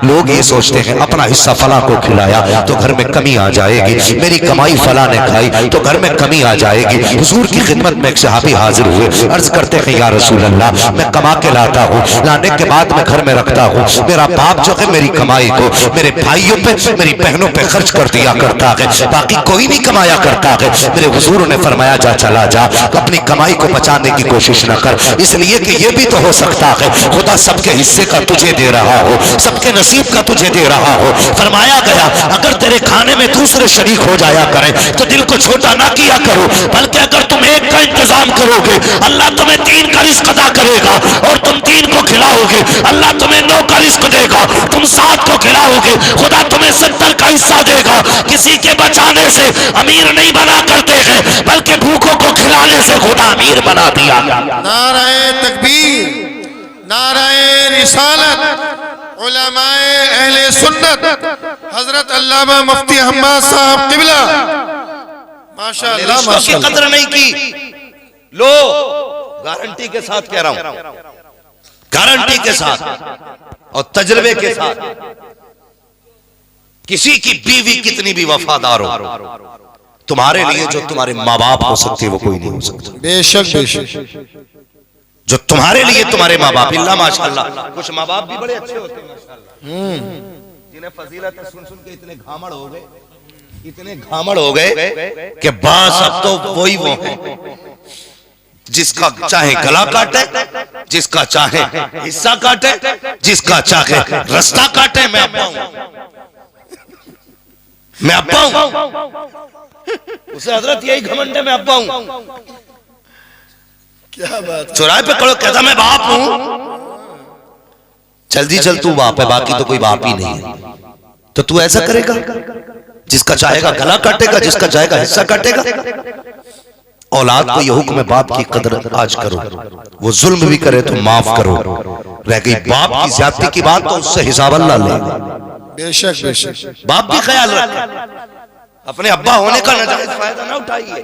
लोग ये सोचते हैं अपना हिस्सा फला को खिलाया तो घर में कमी आ जाएगी, मेरी कमाई फला ने खाई तो घर में कमी आ जाएगी। हुजूर की खिदमत में एक सहाबी हाजिर हुए, अर्ज करते हैं या रसूल अल्लाह, मैं कमा के लाता हूँ, लाने के बाद मैं घर में रखता हूँ, मेरा बाप जो है मेरी कमाई को मेरे भाइयों पे मेरी बहनों पे खर्च कर दिया करता है, बाकी कोई नहीं कमाया करता है। मेरे हुजूर ने फरमाया जा चला जा, अपनी कमाई को बचाने की कोशिश न कर, इसलिए कि ये भी तो हो सकता है खुदा सबके हिस्से का तुझे दे रहा हो, सबके नसीब का तुझे दे रहा हो। फरमाया गया अगर तेरे खाने में दूसरे शरीक हो जाया करें तो दिल को छोटा ना किया करो, बल्कि अगर तुम एक का इंतजाम करोगे अल्लाह तुम्हें 3 का रिस्क अदा करेगा, और तुम 3 को खिलाओगे अल्लाह तुम्हें 9 का रिस्क देगा, तुम 7 को खिलाओगे खुदा तुम्हें 70 का हिस्सा देगा। किसी के बचाने से अमीर नहीं बना करते हैं, बल्कि भूखों को खिलाने से खुदा अमीर बना दिया। नाराए तकबीर, नाराए रिसालत, उलमाए अहले सुन्नत, हजरत अल्लामा मुफ्ती हम्माद साहब किबला, माशाअल्लाह माशाअल्लाह। कदर नहीं की, लो गारंटी के साथ कह रहा हूं, गारंटी के साथ और तजर्बे के साथ, किसी की बीवी कितनी भी वफादार हो, तुम्हारे लिए जो तुम्हारे माँ बाप हो सकते वो कोई नहीं हो सकता। बेशक बेशक, जो तुम्हारे लिए तुम्हारे माँ बाप, इल्ला माशाअल्लाह कुछ माँ बाप भी बड़े अच्छे होते हैं माशाअल्लाह, जिन्हें फजीलत सुन सुन के इतने घामड़ हो गए, इतने घामड़ हो गए कि बस अब तो वही वो है, जिसका चाहे गला काटे, जिसका चाहे हिस्सा काटे, जिसका चाहे रास्ता काटे, मैं अब्बा हूं, मैं अब्बा हूं। उसे हजरत यही घमंड है, मैं अब्बा हूं। क्या बात, चौराहे पे खड़ो कहता मैं बाप हूं, जल्दी चल तू बाप है, बाकी तो कोई बाप ही नहीं है। तो तू ऐसा करेगा, जिसका चाहेगा गला काटेगा, जिसका चाहेगा हिस्सा काटेगा। औलाद को यह हुक्म है बाप की कदर आज करो, वो जुल्म भी करे तो माफ करो, रह गई बाप की ज्यादती की बात तो उससे हिसाब अल्लाह ले। बेशक बेशक, बाप भी ख्याल रखे, अपने अब्बा होने का नाजायज फायदा ना उठाइए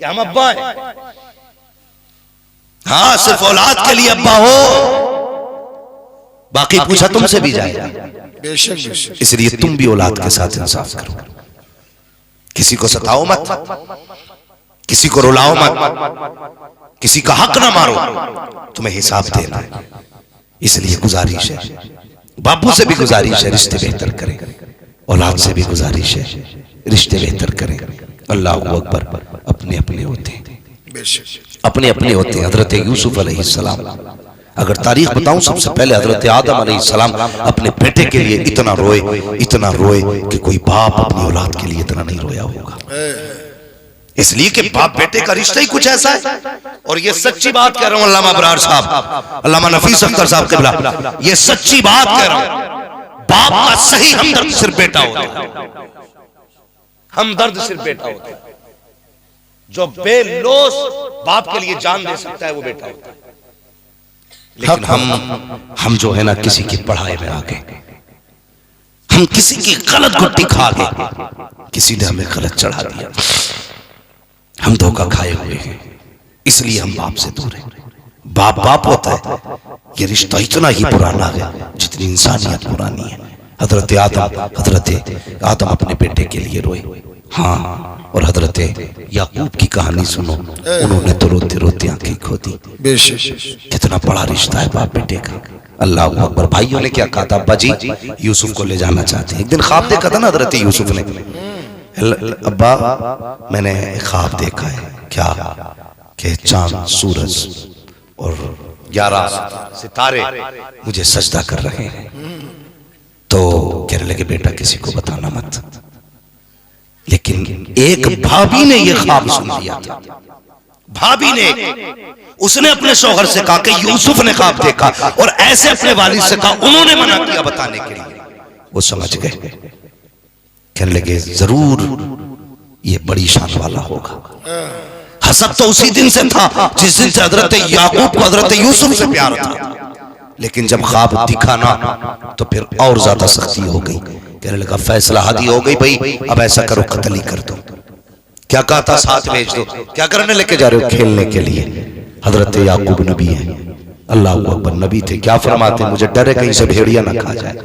कि हम अब्बा हैं। हाँ, सिर्फ औलाद के लिए अब्बा हो, बाकी पूछा तुमसे भी जाएगा। बेशक बेशक, इसलिए तुम भी औलाद के साथ इंसाफ करो, किसी को सताओ मत, किसी को रुलाओ मत, किसी का हक ना मारो, तुम्हें हिसाब देना है। इसलिए गुजारिश है, बापू से भी गुजारिश है रिश्ते बेहतर करें, औलाद से भी गुजारिश है रिश्ते बेहतर करें। अल्लाह अकबर, अपने अपने होते हैं, अपने अपने होते हैं। हजरत यूसुफ अलैहिस्सलाम, अगर तारीख बताऊं, सबसे पहले हजरत आदम अलैहिस्सलाम अपने बेटे के लिए इतना रोए कि कोई बाप अपनी औलाद के लिए इतना नहीं रोया होगा। इसलिए कि बाप बेटे का रिश्ता ही कुछ ऐसा है। और ये सच्ची बात कह रहा हूं, अल्लामा अबरार साहब, अल्लामा नफीस अख्तर साहब किबला, ये सच्ची बात कह रहा हूं। बाप का सही हमदर्द सिर्फ बेटा होता है, हमदर्द सिर्फ बेटा होता है। जो बेलोस बाप के लिए जान दे सकता है वो बेटा होता है। लेकिन हम जो है ना, किसी की पढ़ाई में आ गए, हम किसी की गलत गुट्टी खा गए, किसी ने हमें गलत चढ़ा दिया, हम धोखा खाए हुए हैं, इसलिए हम बाप से दूर हैं। बाप बाप होता है, ये रिश्ता इतना ही पुराना है जितनी इंसानियत पुरानी है। हजरत आदम अपने बेटे के लिए रोए, हाँ, और हजरत याकूब की कहानी सुनो, उन्होंने तो रोते रोते आंखें खो दी। कितना बड़ा रिश्ता है बाप बेटे का। अल्लाह अकबर। भाइयों ने क्या कहा था, अब्बा जी यूसुफ को ले जाना चाहते हैं। एक दिन ख्वाब देखा था ना हजरत यूसुफ ने, अब्बा मैंने ख्वाब देखा है, क्या कि चांद सूरज और 11 सितारे मुझे सजदा कर रहे हैं। तो कहने लगे बेटा किसी को बताना मत। लेकिन एक भाभी ने यह ख्वाब सुन लिया था, भाभी ने, उसने अपने शौहर से कहा कि यूसुफ ने ख्वाब देखा, और ऐसे अपने वालिद से कहा, उन्होंने मना किया बताने के लिए। वो समझ गए, कहने लगे जरूर ये बड़ी शान वाला होगा। हसद तो उसी दिन से था जिस दिन से हजरत याकूब को हजरत यूसुफ से प्यार था, लेकिन जब ख्वाब दिखा ना तो फिर और ज्यादा सख्ती हो गई। कहने लगा फैसला हादी हो गई भाई, अब ऐसा करो कत्ल ही कर दो। क्या कहा था, साथ भेज दो। क्या करने लेके जा रहे हो? खेलने के लिए। हजरत याकूब नबी है, अल्लाह अकबर, नबी थे, क्या फरमाते, मुझे डर है कहीं से भेड़िया ना खा जाए।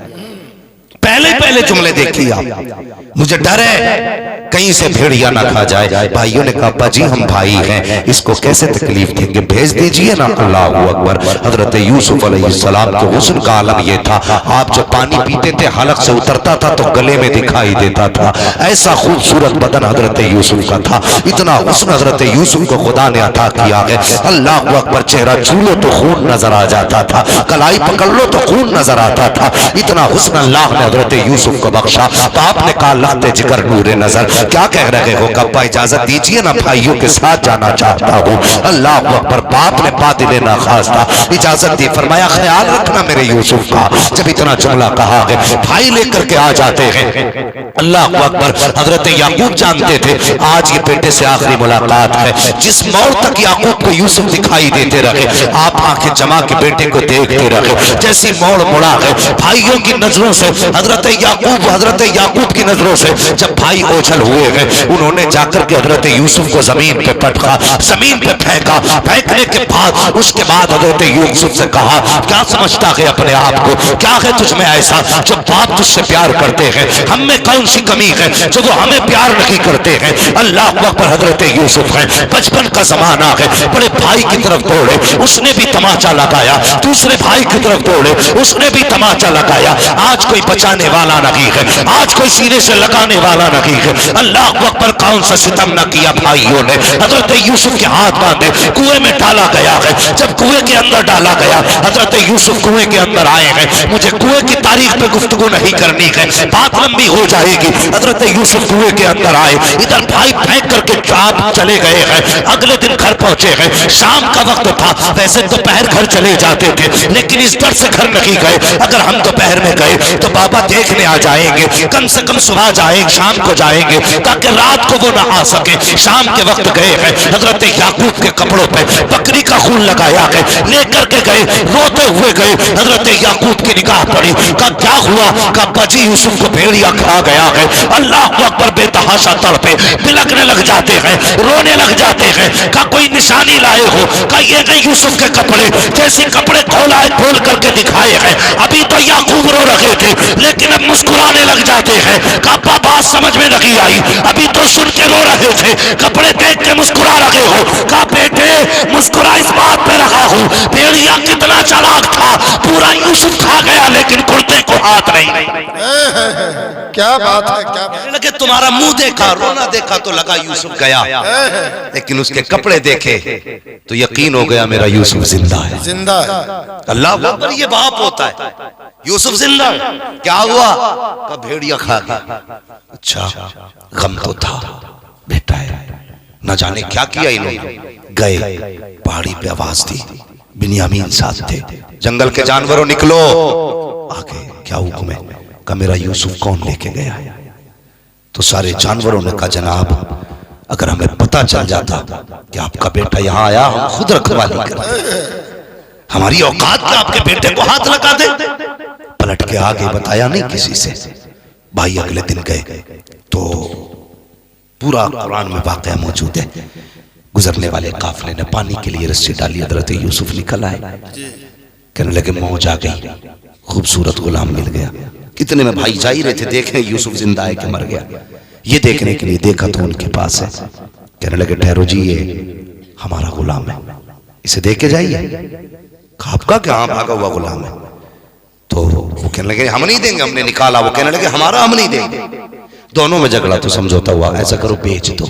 पहले जुमले देखिए आप, मुझे डर है कहीं से भेड़िया ना खा जाए। भाइयों ने कहा अब्बा जी हम भाई हैं, इसको कैसे तकलीफ देंगे, भेज दीजिए ना। अल्लाह अकबर। हजरत यूसुफ अलैहिस्सलाम के हुस्न का आलम ये था, आप जब पानी पीते थे हलक से उतरता था तो गले में दिखाई देता था। ऐसा खूबसूरत बदन हजरत यूसुफ का था, इतना हुस्न हजरत यूसुफ को खुदा ने अता किया है। अल्लाह अकबर। चेहरा छू लो तो खून नजर आ जाता था, कलाई पकड़ लो तो खून नजर आता था, इतना हुस्न अल्लाह ने हजरत यूसुफ को बख्शा। तो आपने कहा लहते जिगर नूरे नजर, क्या कह रहे हो कब्बा, इजाजत दीजिए ना, भाइयों के साथ जाना चाहता हूँ। अल्लाह अकबर। बाप ने बादिले ना खास्ता इजाजत दी, फरमाया ख्याल रखना मेरे यूसुफ का। जब इतना जुमला कहा है, भाई लेकर के आ जाते हैं। अल्लाह अकबर। हजरत याकूब जानते थे आज ये बेटे से आखिरी मुलाकात है। जिस मोड़ तक याकूब को यूसुफ दिखाई देते रहे, आप आंखें जमा के बेटे को देखते रहे। जैसी मोड़ मुड़ा है भाइयों की नजरों से, हजरत याकूब की नजरों से जब भाई ओझल हुए हैं, उन्होंने जाकर के हजरत यूसुफ को जमीन पे पटका, जमीन पे फेंका। फेंकने के बाद उसके बाद हजरत यूसुफ से कहा, क्या समझता है अपने आप को, क्या है तुझमें ऐसा जो बाप तुझसे प्यार करते हैं, हम में कौन सी कमी है जो वो हमें प्यार नहीं करते हैं। अल्लाह अकबर। हजरत यूसुफ है, बचपन का जमाना है, बड़े भाई की तरफ दौड़े, उसने भी तमाचा लगाया, दूसरे भाई की तरफ दौड़े, उसने भी तमाचा लगाया। आज कोई बचाने वाला नहीं है, आज कोई सीने से लगाने वाला नहीं है। अल्लाह अकबर। कौन सा सितम न किया भाइयों ने, हजरत यूसुफ के हाथ बांधे कुएं में डाला गया है। जब कुएं के अंदर डाला गया, हजरत यूसुफ कुएं के अंदर आए हैं। मुझे कुएं की तारीख पे गुफ्तगू नहीं करनी है, बात लंबी हो जाएगी। हजरत यूसुफ कुएं के अंदर आए, इधर भाई फेंक करके आप चले गए हैं। अगले दिन घर पहुंचे हैं, शाम का वक्त था। वैसे दोपहर घर चले जाते थे, लेकिन इस डर से घर नहीं गए, अगर हम दोपहर में गए तो बाबा देखने आ जाएंगे, कम से कम सुबह जाएंगे, शाम को जाएंगे, ताकि रात को वो ना आ सके। शाम के वक्त गए हैं, हजरत याकूब के कपड़ों पे बकरी का खून लगाया है, लेकर के गए, रोते हुए गए। हजरत याकूब की निगाह पड़ी, कहा क्या हुआ, कहा बजी यूसुफ को भेड़िया खा गया है। अल्लाह अकबर। बेतहाशा तड़पे, बिलकने लग जाते हैं, रोने लग जाते हैं। कहा कोई निशानी लाए हो, कहा ये नहीं यूसुफ के कपड़े, जैसे कपड़े खोल करके दिखाए हैं। अभी तो याकूब रो रहे थे, लेकिन अब मुस्कुराने लग जाते हैं। कहा बात समझ में नहीं आई, अभी तो सुन के रो रहे थे, कपड़े देख के मुस्कुरा रहे हो। कहा बेटे मुस्कुरा इस बात पे रहा हूं, भेड़िया कितना चालाक था, पूरा यूसुफ खा गया लेकिन कुर्ते को हाथ नहीं। क्या बात है, क्या बात लगे तुम्हारा मुंह देखा, रोना देखा तो लगा यूसुफ गया, लेकिन उसके कपड़े देखे तो यकीन हो गया मेरा यूसुफ जिंदा है, जिंदा है। अल्लाह अकबर। ये बाप होता है, यूसुफ जिंदा है, क्या हुआ, कब भेड़िया खा गया। अच्छा गम तो था, बेटा है, न जाने क्या किया इन्होंने। गए पहाड़ी पे आवाज दी, बिन्यामीन साथ थे, जंगल के जानवरों निकलो। आगे क्या हुक्म है, का मेरा यूसुफ कौन लेके गया है। तो सारे जानवरों ने कहा जनाब अगर हमें पता चल जाता कि आपका बेटा यहाँ आया, हम खुद रखवाली करते, हमारी औकात में आपके बेटे को हाथ लगा दे। पलट के आगे बताया नहीं किसी से। भाई अगले दिन गए तो पूरा कुरान में वाकया मौजूद है। गुजरने वाले काफिले ने पानी के लिए रस्सी डाली, हजरत यूसुफ निकल आए, कहने लगे मौज आ गई, खूबसूरत गुलाम मिल गया। कितने में भाई जा ही रहे थे, देखें यूसुफ जिंदा है कि मर गया। ये देखने के लिए देखा तो उनके पास है, कहने लगे ठहरो जी ये हमारा गुलाम है, इसे दे के जाइए। आपका क्या, भागा हुआ गुलाम है। तो वो कहने लगे हम नहीं देंगे, हमने निकाला। वो कहने लगे हमारा, हम नहीं देंगे। दोनों में झगड़ा तो समझौता हुआ, ऐसा करो बेच दो,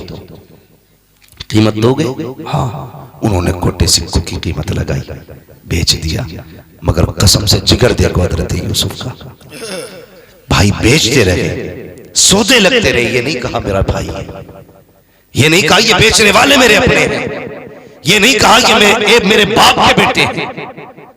कीमत दोगे। हाँ, उन्होंने कोटे सिक्कों की कीमत लगाई, बेच दिया, मगर कसम से जिगर दिया को हजरत यूसुफ का। भाई बेचते रहे, सौदे लगते रहे, ये नहीं कहा मेरा भाई है, ये नहीं कहा ये बेचने वाले मेरे अपने हैं, ये नहीं कहा कि मेरे बाप के बेटे हैं।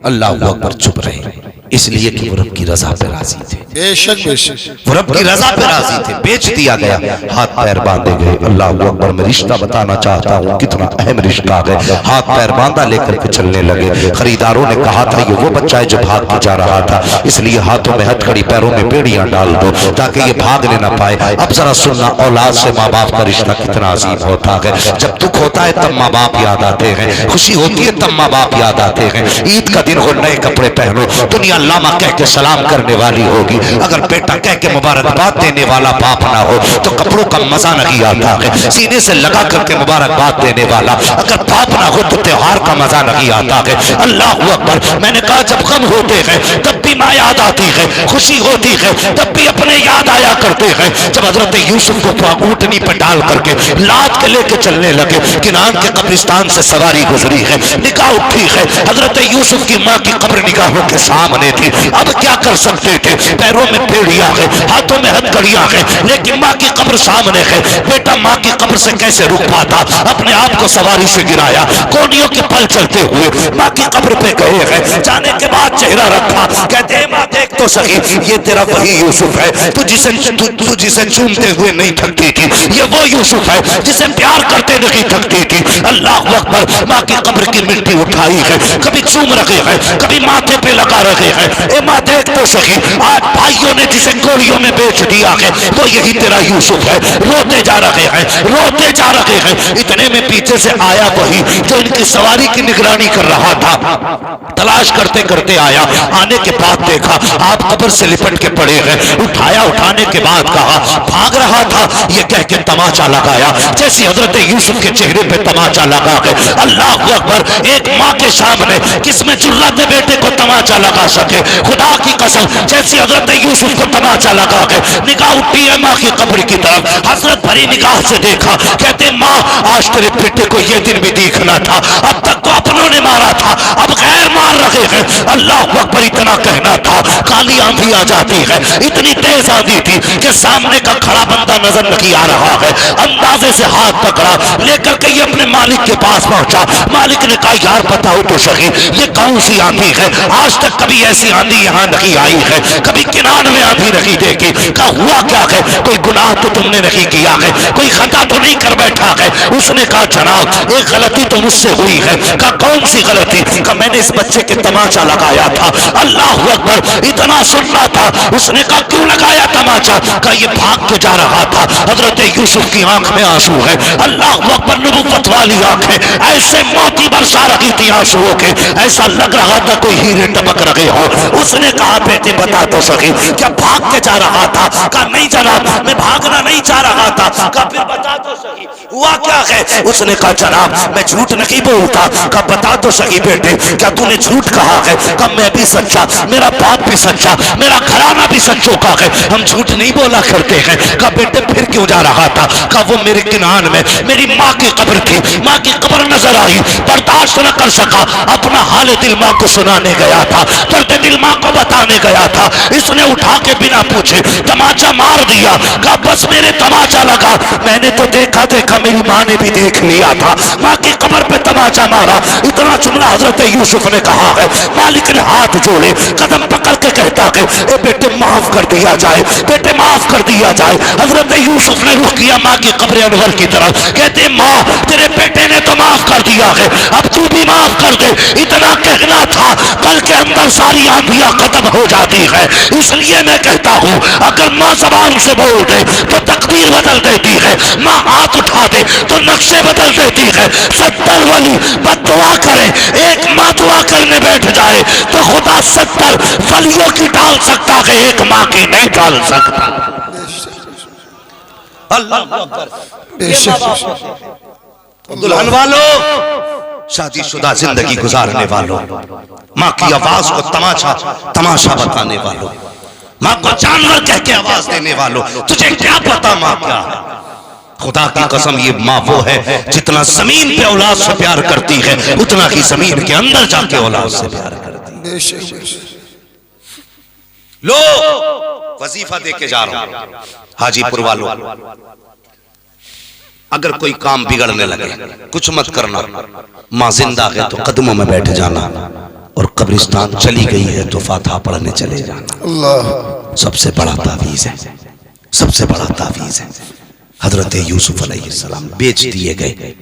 अल्लाह अकबर। चुप रहे। इसलिए कि वो रब की रजा पे राजी थे। बेशक बेशक वो रब की रजा पे राजी थे। बेच दिया गया, हाथ पैर बांधे गए। अल्लाह अकबर, मैं रिश्ता बताना चाहता हूँ कितना अहम रिश्ता है। हाथ पैर बांधा लेकर के चलने लगे। खरीदारों ने कहा था ये वो बच्चा है जो भाग के जा रहा था, इसलिए हाथों में हथकड़ी पैरों में बेड़ियां डाल दो ताकि ये भागने ना पाए। अब जरा सुनना, औलाद से माँ बाप का रिश्ता कितना अजीम होता है। जब दुख होता है तब माँ बाप याद आते हैं, खुशी होती है तब माँ बाप याद आते हैं। ईद का दिन हो, नए कपड़े पहनो, दुनिया लामा कह के सलाम करने वाली होगी। अगर बेटा कह के मुबारकबाद देने वाला बाप ना हो तो कपड़ों का मजा नहीं आता है। सीने से लगा करके मुबारकबाद देने वाला अगर बाप ना हो तो त्योहार का मजा नहीं आता है। अल्लाह अकबर। मैंने कहा जब गम होते हैं तब भी माँ याद आती है, खुशी होती है तब भी अपने याद आया करते हैं। जब हजरत यूसुफ को ऊंटनी पर डाल करके लाद के लेके चलने लगे, किनान के कब्रिस्तान से सवारी गुजरी है, निगाह उठी है, हजरत यूसुफ की माँ की कब्र निगाहों के सामने थी। अब क्या कर सकते थे? पैरों में बेड़ियां है, हाथों में हथकड़ियां है, लेकिन माँ की कब्र सामने है। बेटा माँ की कब्र से कैसे रुक पाता? अपने आप को सवारी से गिराया, कोनियों के पल चलते हुए माँ की कब्र पे गए हैं। जाने के बाद चेहरा रखा, कहते हैं माँ देख तो सही, ये तेरा वही यूसुफ है तू जिसे चूमते हुए नहीं थकती थी, ये वो यूसुफ है जिसे प्यार करते नहीं थकती थी। अल्लाह अकबर। माँ की कब्र की मिट्टी उठाई है, कभी चूम रखे हैं, कभी माथे पे लगा रखे हैं। ए माँ देख तो सही, आज भाइयों ने जिसे गोलियों में बेच दिया है वो यही तेरा यूसुफ है। रोते जा रहे हैं, रोते जा रहे हैं। इतने में पीछे से आया वही जो इनकी सवारी की निगरानी कर रहा था। तलाश करते करते आया, आने के बाद देखा आप कब्र से लिपट के पड़े हैं। उठाया, उठाने के बाद कहा भाग रहा था, ये कह के तमाचा लगाया जैसे हजरत यूसुफ के चेहरे पे तमाचा लगा है। अल्लाह अकबर। एक माँ के सामने किसमें जुर्रत बेटे को तमाचा लगा सके? खुदा की कसम, जैसे हजरत यूसुफ को तमाचा लगा है। निगाह उठी है माँ की कब्र की तरफ, हसरत भरी निगाह से देखा, कहते माँ आज तेरे बेटे को ये दिन भी देखना था, अब तक तो अपनों ने मारा था, अब गैर मार रहे हैं। अल्लाह अकबर। इतना कहना था, काली आंधी आ जाती है, इतनी तेज आंधी थी कि सामने का खड़ा बंदा नजर नहीं आ रहा है। अंदाजे से हाथ पकड़ा, लेकर के ये अपने मालिक के पास पहुंचा। मालिक ने कहा यार बताओ तो सही, ये कौन सी आंधी है? आज तक कभी ऐसी आंधी यहाँ नहीं आई है, कभी किनान में आंधी नहीं देखी। कहा हुआ क्या है? कोई गुनाह तो तुमने नहीं किया है, कोई खता तो नहीं कर बैठा है? उसने कहा जनाब एक गलती तो मुझसे हुई है। कहा कौन सी गलती? कहा मैंने इस बच्चे के तमाचा लगाया था। अल्लाह अकबर। इतना सुनना था। उसने कहा क्यों लगाया तमाचा? कहा ये भाग के जा रहा था, हजरत यूसुफ की आंख में आंसू है। अल्लाह अकबर। नबुव्वत वाली आंखें ऐसे मोती बरसा रही थी आंसुओं के, ऐसा लग रहा था कोई हीरे टपक रहे हो। उसने कहा बेटे बता तो सही, क्या भाग के जा रहा था? कहा नहीं जनाब मैं भागना नहीं चाह रहा था। कहा फिर बता तो सही हुआ क्या है? उसने कहा जनाब मैं झूठ नहीं बोलता। कहा बता तो सही बेटे, क्या तूने झूठ कहा है? कहा मैं भी सच्चा, मेरा बाप भी सच्चा, मेरा घराना भी सच्चों का है, हम झूठ नहीं बोला करते हैं। कहा बेटे फिर क्यों जा रहा था? कहा वो मेरे किनान में मेरी माँ की कब्र थी, माँ की कब्र नजर आई, बर्दाश्त न कर सका, अपना हाल दिल माँ को सुनाने गया था, दर्द दिल माँ को बताने गया था। इसने उठा के बिना पूछे तमाचा मार दिया। कहा बस मेरे तमाचा लगा, मैंने तो देखा देखा मेरी माँ ने भी देख लिया था, माँ की कब्र पे तमाचा मारा। इतना जुमला हजरत यूसुफ ने कहा है। मालिक ने हाथ जोड़े, कदम पकड़ के कहता है ए बेटे माफ कर दिया जाए, बेटे माफ कर दिया जाए। हजरत यूसुफ ने रुख किया माँ की कब्र अनवर की तरफ, कहते माँ तेरे बेटे ने तो माफ कर दिया है, अब तू भी माफ कर दे। इतना कहना था, कल के अंदर सारी आंधियां खत्म हो जाती है। इसलिए मैं कहता हूँ अगर माँ जबान से बोल दे तो तकदीर बदल देती है, माँ हाथ उठा दे तो नक्शे बदल देती है। 70 वली बददुआ करे, एक माँ दुआ करने बैठ जाए तो खुदा 70 वलियों की डाल सकता है, एक माँ की नहीं डाल सकता। दुल्हन वालों, शादीशुदा जिंदगी गुजारने वालों, माँ की आवाज को तमाशा बताने वालों, माँ को जानवर कह के आवाज देने वालों, तुझे क्या पता माँ क्या है? खुदा की कसम ये माँ वो है जितना जमीन पे औलाद से प्यार करती है उतना ही जमीन के अंदर जाके औलाद से प्यार करती है। लो वजीफा दे के जा रहा हूं हाजीपुर वालों, अगर कोई काम बिगड़ने लगे कुछ मत करना, माँ जिंदा है तो कदमों में बैठ जाना और कब्रिस्तान चली गई है तो फातिहा पढ़ने चले जाना। अल्लाह सबसे बड़ा तावीज़ है, सबसे बड़ा तावीज़ है। हजरत यूसुफ अलैहिस्सलाम बेच दिए गए,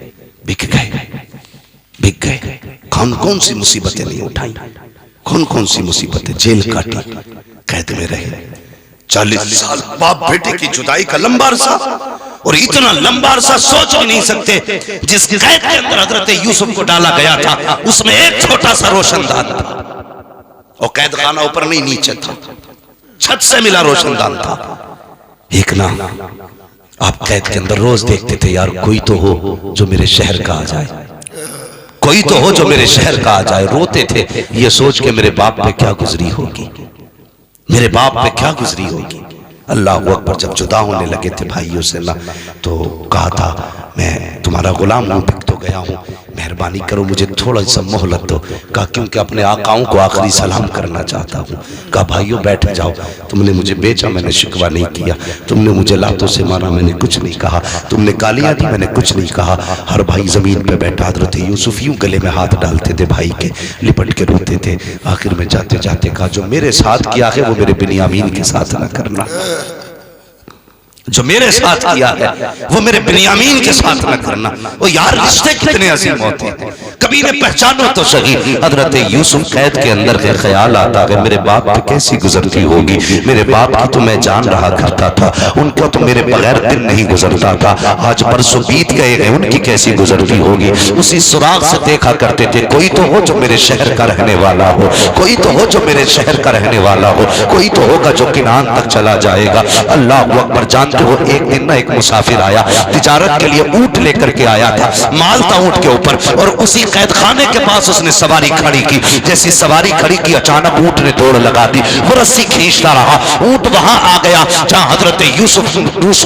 बिक गए। कौन कौन सी मुसीबतें नहीं उठाई, कौन कौन सी मुसीबतें, जेल काटी, कैद में रहे 40 साल। बाप बेटे की जुदाई का लंबा अरसा, और इतना लंबा अरसा सोच भी नहीं सकते। जिस कैद के अंदर हजरत यूसुफ को डाला गया था उसमें एक छोटा सा रोशनदान था, और कैद खाना ऊपर नहीं नीचे था, छत से मिला रोशनदान था। एक ना आप कैद के अंदर रोज देखते थे, यार कोई तो हो जो मेरे शहर का आ जाए, कोई तो हो जो मेरे शहर का आ जाए। रोते थे ये सोच के मेरे बाप पे क्या गुजरी होगी, मेरे बाप पे क्या गुजरी होगी। अल्लाह अकबर। जब जुदा होने लगे थे भाइयों से ना, तो कहा था मैं तुम्हारा गुलाम हूँ, बिक तो गया हूँ, मेहरबानी करो मुझे थोड़ा सा मोहलत दो। कहा क्योंकि अपने आकाओं को आखिरी सलाम करना चाहता हूँ। कहा भाइयों बैठ जाओ, तुमने मुझे बेचा, मैंने शिकवा नहीं किया, तुमने मुझे लातों से मारा, मैंने कुछ नहीं कहा, तुमने गालियाँ दी, मैंने कुछ नहीं कहा। हर भाई जमीन पे बैठा, हजरत यूसुफ यूं गले में हाथ डालते थे भाई के, लिपट के रोते थे। आखिर में जाते जाते कहा जो मेरे साथ किया है वो मेरे बिन्यामीन के साथ ना करना, जो मेरे साथ किया है वो मेरे बिन्यामीन के साथ न करना। वो यार रिश्ते कितने अजीम होते हैं, कभी ने पहचानो तो सही। हजरत यूसुफ कैद के अंदर के ख्याल आता है मेरे बाप पे कैसी गुजरती होगी, मेरे बाप की तो मैं जान रहा करता था, उनका तो मेरे बगैर दिन नहीं गुजरता था, आज परसों बीत गए हैं, उनकी कैसी गुजरती होगी। उसी सुराग से देखा करते थे कोई तो हो जो मेरे शहर का रहने वाला हो, कोई तो हो जो मेरे शहर का रहने वाला हो, कोई तो होगा जो किनान तक चला जाएगा। अल्लाह अकबर। जानते हो एक दिन ना एक मुसाफिर आया, तिजारत के लिए ऊंट लेकर के आया था, माल था ऊंट के ऊपर, और उसी कैद खाने के पास उसने सवारी खड़ी की। जैसी सवारी खड़ी की अचानक ऊंट ने दौड़ लगा दी, वो रस्सी खींचता रहा, ऊंट वहां आ गया जहां हजरत यूसुफ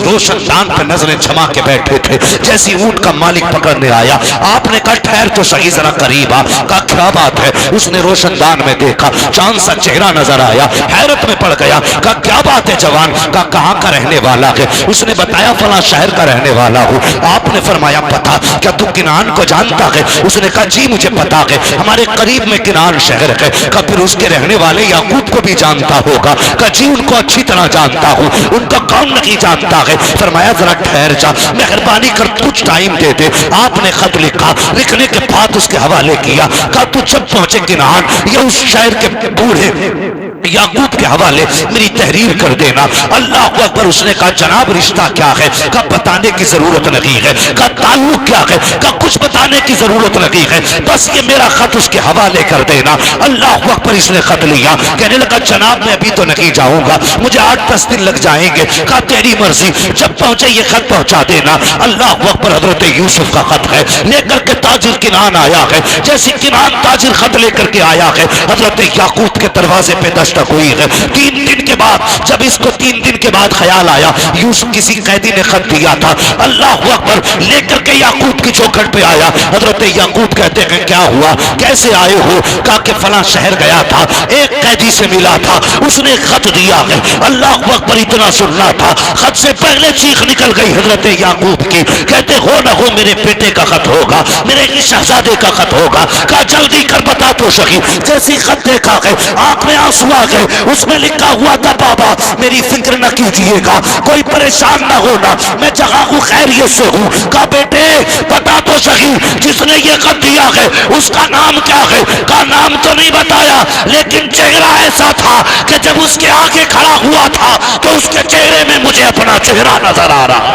रोशनदान पे नजरें जमा के बैठे थे। जैसी ऊंट का मालिक पकड़ने आया, आपने कहा ठहर तो सही जरा करीब आ। कहा क्या बात है? उसने रोशनदान में देखा, चांद सा चेहरा नजर आया, हैरत में पड़ गया। कहा क्या बात है जवान? कहा कहाँ का रहने वाला है? उसने बताया फला शहर का रहने वाला हूँ। आपने फरमाया पता, क्या तू किनान को जानता है? उसने कहा जी मुझे पता है, हमारे करीब में किनान शहर है। कहा फिर उसके रहने वाले याकूब को भी जानता होगा? कहा जी उनको अच्छी तरह जानता हूँ। उनका कौन नहीं जानता है? फरमाया जरा ठहर जा, मेहरबानी कर कुछ टाइम दे दे। आपने खत लिखा, लिखने के बाद उसके हवाले किया। कहा तू जब पहुंचे किनान या उस शहर के बूढ़े याकूब के हवाले मेरी तहरीर कर देना। अल्लाह अकबर। उसने कहा जनाब रिश्ता क्या है? कहा बताने की जरूरत नहीं है। कहा ताल्लुक क्या है? कहा कुछ बताने की जरूरत नहीं है, बस ये मेरा खत उसके हवाले कर देना। अल्लाह अकबर। इसने खत लिया, कहने लगा जनाब मैं अभी तो नहीं जाऊंगा, मुझे 8-10 दिन लग जाएंगे। कहा तेरी मर्जी, जब पहुंचे ये खत पहुंचा देना। अल्लाह अकबर। हजरत यूसुफ का खत है, लेकर के ताजिर किनान आया है। जैसे किनान ताजिर खत लेकर के आया है, हजरत याकूब के दरवाजे पे दस्तक हुई है। 3 दिन के बाद, जब इसको 3 दिन के बाद ख्याल आया यूसुफ किसी कैदी ने खत दिया था, अल्लाह अकबर, लेकर के याकूब की चौखट पे आया। हजरत याकूब कहते हैं क्या हुआ, कैसे आए हो? कहा कि फला शहर गया था, एक कैदी से मिला था, उसने खत दिया है। अल्लाह अकबर। इतना सुनना था, खत से पहले चीख निकल गई हजरत याकूब की। कहते हो ना हो मेरे बेटे का खत होगा, मेरे शहजादे का खत होगा। कहा जल्दी कर बता तो सही। जैसी खत देखा है आंख में आंसू आ गए। उसमें लिखा हुआ था बाबा मेरी फिक्र न कीजिएगा, कोई परेशान न होना, मैं जगह को खैरियत से हूँ। कहा बेटे बता तो सही, जिसने ये खत दिया है उसका नाम क्या है? का नाम तो नहीं बताया, लेकिन चेहरा ऐसा था कि जब उसके आगे खड़ा हुआ था तो उसके चेहरे में मुझे अपना चेहरा नजर आ रहा।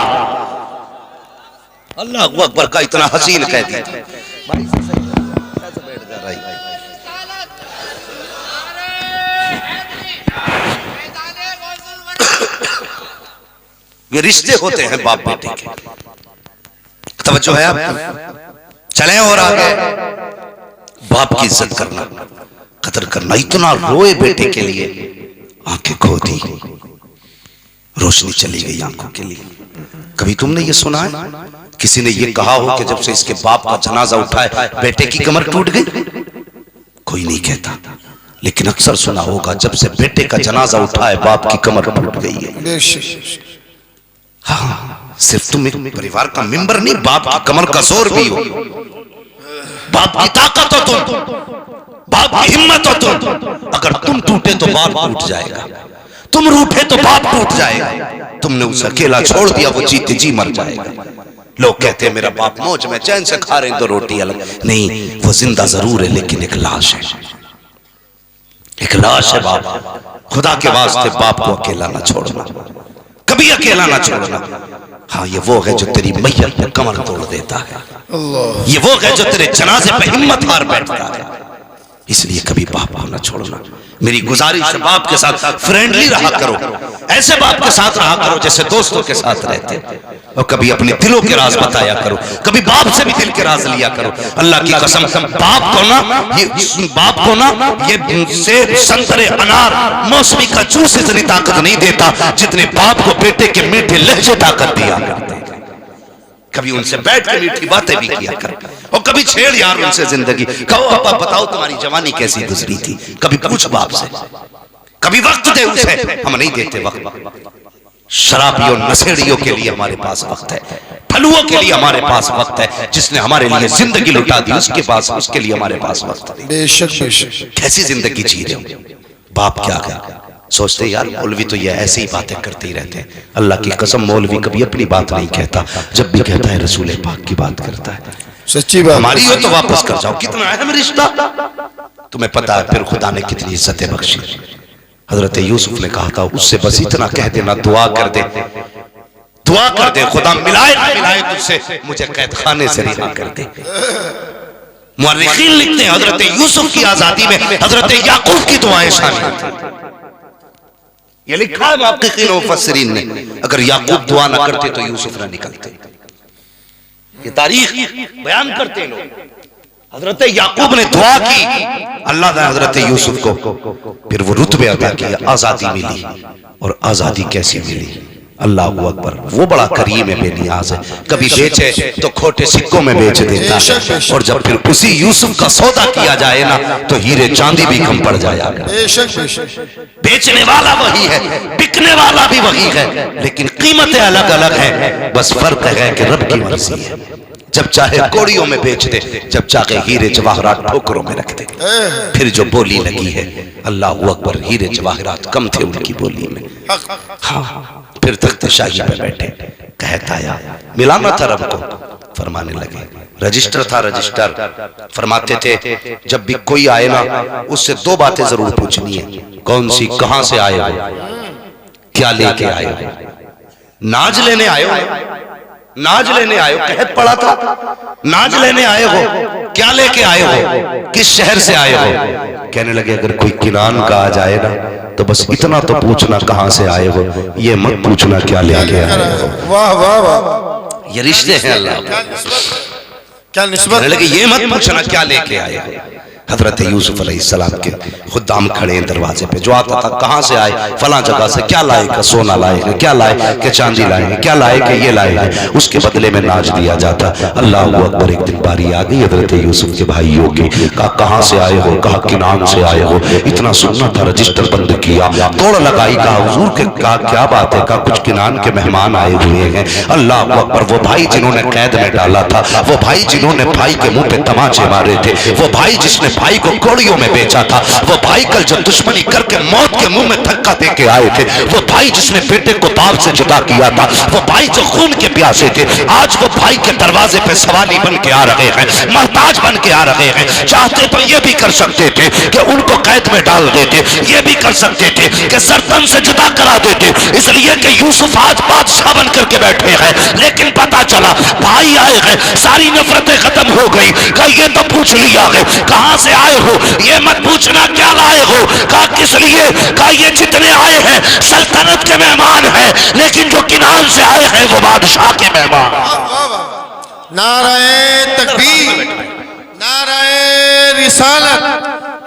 अल्लाह अकबर। का इतना हसीन कह दिया। ये रिश्ते होते हैं बाप बेटे के। तवज्जो है आप? चलें और आगे। बाप की इज्जत करना, कदर करना। इतना रोए बेटे के लिए, आंखें खो दी, रोशनी चली गई आंखों के लिए। कभी तुमने ये सुना है किसी ने ये कहा हो कि जब से इसके बाप का जनाजा उठाए बेटे की कमर टूट गई? कोई नहीं कहता, लेकिन अक्सर सुना होगा जब से बेटे का जनाजा उठाए बाप की कमर टूट गई है। हाँ, सिर्फ तुम एक परिवार का मेंबर नहीं, बाप की कमर का जोर भी हो, बाप की ताकत हो तुम। बाप की हिम्मत हो तुम, अगर तुम टूटे तो बाप टूट जाएगा, तुम रूठे तो बाप टूट जाएगा। तुमने उसे अकेला छोड़ दिया, वो जीते जी मर जाएगा। लोग कहते हैं मेरा बाप मौज में चैन से खा रहे हैं, 2 रोटी अलग। नहीं, वो जिंदा जरूर है लेकिन एक लाश है, एक लाश है बाप। खुदा के वास्ते बाप को अकेला ना छोड़ना, कभी अकेला ना छोड़ना। हाँ, ये वो है जो तेरी मैयत पे कमर तोड़ देता है, ये वो है जो तेरे जनाजे पे हिम्मत हार बैठता है। इसलिए कभी बाप को ना छोड़ना। मेरी गुजारिश है, बाप के साथ फ्रेंडली रहा करो, ऐसे बाप के साथ रहा करो जैसे दोस्तों के साथ रहते, और कभी अपने दिलों के राज बताया करो, कभी बाप से भी दिल के राज लिया करो। अल्लाह की कसम, बाप को ना ये सेब, संतरे, अनार, मौसमी का जूस इतनी ताकत नहीं देता जितने बाप को बेटे के मीठे लहजे ताकत दिया करते। कभी उनसे बैठ के मीठी बातें भी किया कर, और कभी छेड़ यार उनसे जिंदगी। कहो अपा बताओ तुम्हारी जवानी कैसी गुजरी थी, कभी पूछ बाप से, कभी वक्त दे उसे। हम नहीं देते वक्त। शराबियों नशेड़ियों के लिए हमारे पास वक्त है, फलुओं के लिए हमारे पास वक्त है, जिसने हमारे लिए जिंदगी लुटा दी उसके लिए हमारे पास वक्त है। बेशक बेशक। कैसी जिंदगी जी रहे हो, बाप क्या गया सोचते यार मौलवी तो ये ऐसी ही बातें करते ही रहते हैं। अल्लाह की कसम, मौलवी कभी अपनी बात नहीं कहता, जब भी कहता है रसूल पाक की बात करता है। सच्ची बात। हमारी हो तो वापस कर जाओ, कितना अहम रिश्ता। तुम्हें पता है फिर खुदा ने कितनी इज्जतें बख्शी। हजरत यूसुफ ने कहा था उससे बस इतना कह देना, दुआ कर दे, दुआ कर दे, खुदा मिलाए ना मिलाए तुझसे, मुझे कैद खाने से रिहा कर दे। मुअर्रिखीन लिखते हैं हजरत यूसुफ की आजादी में हजरत याकूब की दुआएं शामिल थी। ये लिखा है मुहक्किकीन और मुफस्सिरीन ने, अगर याकूब दुआ न करते तो यूसुफ न निकलते। ये तारीख बयान करते हैं लोग। हजरत याकूब ने दुआ की, अल्लाह ने हजरत यूसुफ को फिर वो रुतबे अता किया, आजादी मिली। और आजादी कैसी मिली, अल्लाह अकबर, वो बड़ा करीम है, बेनियाज है। कभी बेचे तो खोटे सिक्कों में बेच देता है, और जब फिर उसी यूसुफ का सौदा किया जाए ना तो हीरे चांदी भी कम पड़ जाएगा। बेचने वाला वही है, बिकने वाला भी वही है, लेकिन कीमतें अलग अलग हैं। बस फर्क है कि रब की मर्जी है, जब चाहे कोड़ियों में बेच दे, जब चाहे हीरे जवाहरात ठोकरों में रख दे। फिर जो बोली लगी है, अल्लाह अकबर, हीरे जवाहरात कम थे उनकी बोली में। हाँ, फिर तख्त शाही पे बैठे, कहता आया, मिलाना था रब को, फरमाने लगे। रजिस्टर था, रजिस्टर फरमाते थे जब भी कोई आए ना उससे 2 बातें जरूर पूछनी है। कौन सी, कहां से आए हो, क्या लेके आए हो। नाज लेने आए हो, नाज लेने आए हो, कहत पड़ा था नाज लेने आए हो, क्या लेके आए हो, किस शहर से आए हो। कहने लगे अगर कोई किनान का आ जाए ना तो बस इतना तो पूछना कहां से आए हो, ये मत पूछना क्या लेके आए हो। वाह वाह वाह, ये रिश्ते हैं अल्लाह। क्या निस्बत। कहने लगे ये मत पूछना क्या लेके आए हो। हजरत यूसुफ अलैहिस्सलाम के खुदाम खड़े हैं दरवाजे पे, जो आता था कहां से आए, फला जगह से, क्या लाए का सोना लाए हैं, क्या लाए कि चांदी लाए हैं, क्या लाए कि ये लाए हैं, उसके बदले में नाज दिया जाता। अल्लाह अकबर, एक दिन बारी आ गई हजरत यूसुफ के भाइयों की, कहा कहां से आए हो, कहा किनान से आए हो। इतना सुनना था, रजिस्टर बंद किया, दौड़ लगाई, कहा हुजूर के, कहा क्या बात है, कहा कुछ किनान के मेहमान आए हुए हैं। अल्लाह अकबर, वो भाई जिन्होंने कैद में डाला था, वो भाई जिन्होंने भाई के मुंह पे तमाचे मारे थे, वो भाई जिसने भाई को कोड़ियों में बेचा था, वो भाई कल जो दुश्मनी करके मौत के मुंह में धक्का देके आए थे, वो भाई जिसने बेटे को बाप से जुदा किया था, वो भाई जो खून के प्यासे थे, आज वो भाई के दरवाजे पे सवाली बन के आ रहे हैं, मोहताज बन के आ रहे हैं। चाहते तो ये भी कर सकते थे कि उनको कैद में डाल देते, ये भी कर सकते थे कि सरतन से जुदा करा देते, इसलिए कि यूसुफ आज बादशाह बन करके बैठे हैं। लेकिन पता चला भाई आए हैं, सारी नफरतें खत्म हो गई। कहा ये तो पूछ लिया है कहां से आए हो, ये मत पूछना क्या लाए हो। कहा किस लिए, कहा ये जितने आए हैं सल्तनत के मेहमान हैं, लेकिन जो किनान से आए हैं वो बादशाह के मेहमान। नाराए तकबीर, नाराए रिसालत,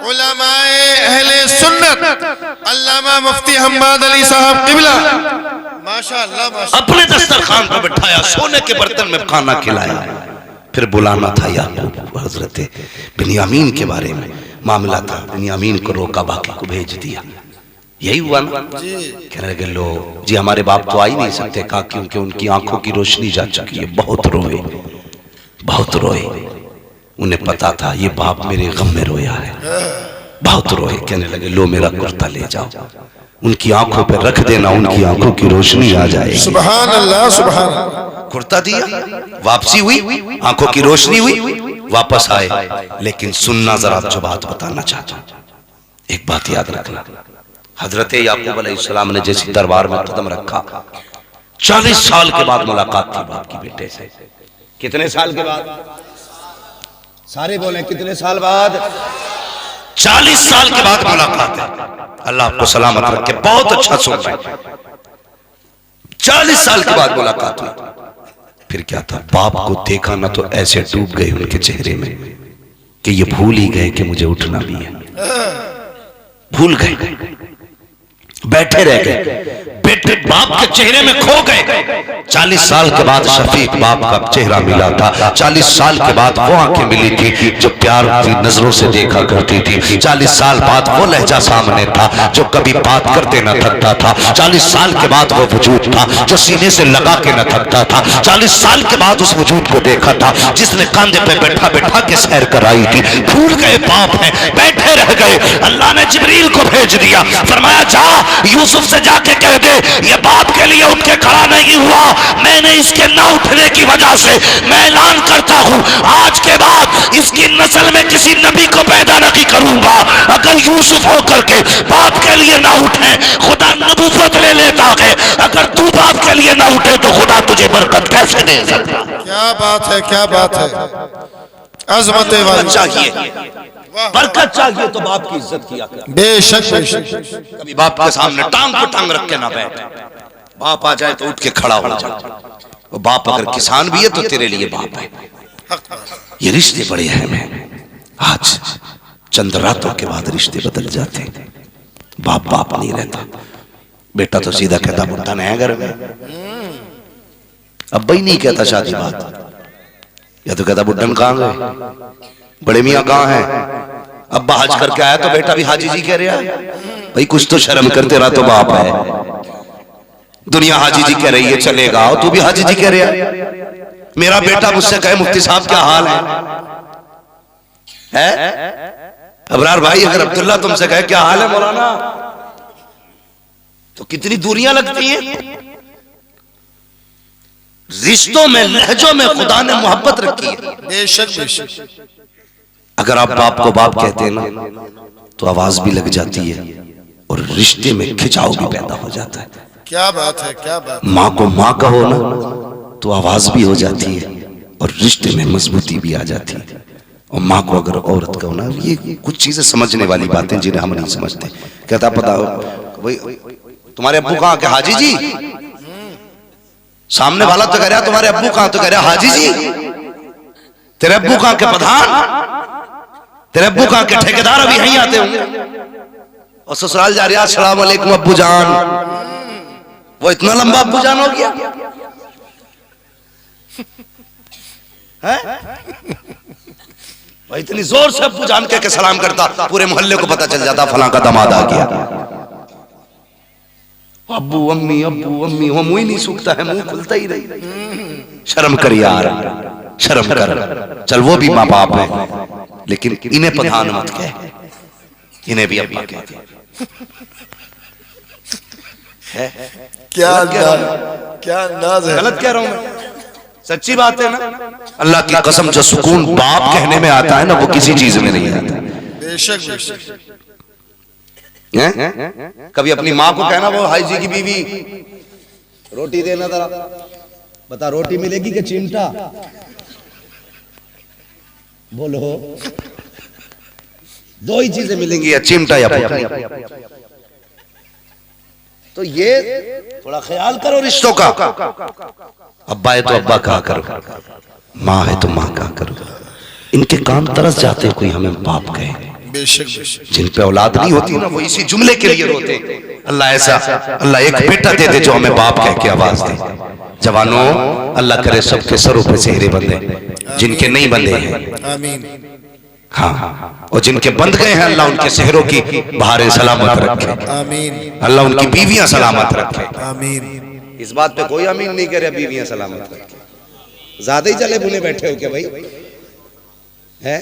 उलमाए अहले सुन्नत, अल्लामा मुफ्ती हम्माद अली साहब किबला, माशाअल्लाह माशाअल्लाह। अपने दस्तरखान पर बिठाया, सोने के बर्तन में खाना खिलाया। फिर बुलाना था याकूब, हजरत बिन्यामीन के बारे में मामला था, बिन्यामीन को रोका, बाकी को भेज दिया। यही हुआ ना। कहने लगे लो जी हमारे बाप तो आ ही नहीं सकते, कहा क्योंकि उनकी आंखों की रोशनी जा चुकी है। बहुत रोए, बहुत रोए। उन्हें पता था ये बाप मेरे गम में रोया है, बहुत रोए। कहने लगे लो मेरा कुर्ता ले जाओ, उनकी आंखों पर रख देना, उनकी आंखों की रोशनी आ जाएगी। सुभान अल्लाह, सुभान अल्लाह। कुर्ता दिया, वापसी हुई, आंखों की रोशनी हुई, वापस आए। लेकिन सुनना जरा, जो बात बताना चाहता हूं, एक बात याद रखना। हजरत याकूब अलैहिस्सलाम ने जैसे दरबार में कदम रखा, 40 साल के बाद मुलाकात थी बाप की बेटे से। कितने साल के बाद? सारे बोले कितने साल बाद? 40 साल के बाद मुलाकात है। अल्लाह आपको सलामत रखे, बहुत अच्छा सुन रहे हैं। 40 साल के बाद मुलाकात हुई। फिर क्या था, बाप को देखा ना तो ऐसे डूब गए उनके चेहरे में कि ये भूल ही गए कि मुझे उठना भी है। भूल गए, बैठे रह गए, बेटे बाप के चेहरे में खो गए। 40 साल के बाद शफीक बाप का चेहरा मिला था। 40 साल के बाद वो आंखें मिली थी जो प्यार की नजरों से देखा करती थी। 40 साल बाद वो लहजा सामने था जो कभी बात करते न थकता था। 40 साल के बाद वो वजूद था जो सीने से लगा के न थकता था। 40 साल के बाद उस वजूद को देखा था जिसने कंधे पे बैठा बैठा के सैर कराई थी। भूल गए बाप है, बैठे रह गए। अल्लाह ने जिब्रील को भेज दिया, फरमाया जा यूसुफ से जाके कह दे ये बाप के लिए उठ के खड़ा नहीं हुआ, मैंने इसके न उठने की वजह से मैं ऐलान करता हूं आज के बाद इसकी नस्ल में किसी नबी को पैदा नहीं करूंगा। अगर यूसुफ होकर के बाप के लिए ना उठे खुदा नबूवत ले लेता है, अगर तू बाप के लिए ना उठे तो खुदा तुझे बरकत कैसे दे सकता? क्या बात है, क्या बात है। अजमत चाहिए, बरकत चाहिए तो बाप की इज्जत किया कर। बेशक बेशक। कभी बाप के सामने टांग को टांग रख के ना बैठ। बाप आ जाए तो उठ के खड़ा हो जाए। वो बाप अगर किसान भी है तो तेरे लिए बाप है। ये रिश्ते बड़े अहम हैं। आज चंद रातों के बाद रिश्ते बदल जाते हैं। बाप बाप नहीं रहता। बेटा तो सीधा कहता बुढ़ा नहीं है घर में, अब भाई नहीं कहता शादी बात, या तो कहता बुढ़न कहाँ गए, बड़े मियाँ कहाँ हैं। अब हज करके आया तो बेटा भी हाजी जी कह रहा है, भाई कुछ तो शर्म कर, तेरा तो बाप है। दुनिया हाजी जी कह रही है चलेगा, तू भी हाजी जी कह रहा है। मेरा बेटा मुझसे कहे मुफ्ती साहब क्या हाल है? अबरार भाई अगर अब्दुल्ला तुमसे कहे क्या हाल है मौलाना, तो कितनी दूरियां लगती हैं। रिश्तों में, लहजों में खुदा ने मोहब्बत रखी है। बेशक बेशक। अगर आप बाप को बाप कहते हैं ना तो आवाज भी लग जाती है और रिश्ते में खिंचाव भी पैदा हो जाता है। क्या बात है, क्या बात। माँ को माँ कहो ना तो आवाज भी हो जाती है और रिश्ते में मजबूती भी आ जाती है। और माँ को अगर औरत कहो ना, ये कुछ चीजें समझने वाली बातें जिन्हें हम नहीं समझते। कहता पता भाई तुम्हारे अब्बू कहाँ के? हाजी जी। सामने वाला तो कह रहा तुम्हारे अब्बू कहाँ, तो कह रहा हाजी जी। तेरे अब्बू कहाँ के? प्रधान। तेरे अब्बू कहाँ के? ठेकेदार अभी यहीं आते होंगे। और ससुराल जा रहा अस्सलाम वालेकुम अब्बू जान। वो इतना लंबा अब्बू जान हो गया है? इतनी जोर से अब्बू जान के सलाम करता, पूरे मोहल्ले को पता चल जाता फलां का दामाद आ गया। अब्बू अम्मी वो मुंह ही नहीं सूखता है, मुंह खुलता ही नहीं। शर्म कर यार, शर्म कर। चल वो भी माँ बाप है, लेकिन इन्हें प्रधान मत कह, इन्हें भी अब्बा कह। क्या अंदाज है। गलत कह रहा हूं मैं, सच्ची बात है ना। अल्लाह की कसम जो सुकून बाप कहने में आता है ना वो किसी चीज में नहीं आता। बेशक बेशक। कभी अपनी माँ को कहना वो हाई जी की बीवी रोटी देना जरा, बता रोटी मिलेगी कि चिमटा? बोलो, दो ही चीजें मिलेंगी, या चिमटा या पोटली। तो ये थोड़ा ख्याल करो रिश्तों का। अब्बा है तो अब्बा कहा करो, माँ है तो माँ कहा करो। इनके काम तरस जाते हैं कोई हमें बाप कहे। बेशक बेशक। जिन पे औलाद नहीं होती ना वो इसी जुमले के लिए रोते। अल्लाह ऐसा, अल्लाह एक बेटा दे दे जो हमें बाप कह के आवाज दे। जवानों, अल्लाह करे सबके सरों पे सेहरे बंधे, जिनके नहीं बंधे हैं आमीन। हाँ, और जिनके बंध गए हैं अल्लाह उनके सेहरों की बहारें सलामत रखे। आमीन। अल्लाह उनकी बीवियां सलामत रखे। आमीन। इस बात पे कोई आमीन नहीं कह रहा, बीवियां सलामत रखे। ज्यादा ही चले बुने बैठे हो क्या भाई? है।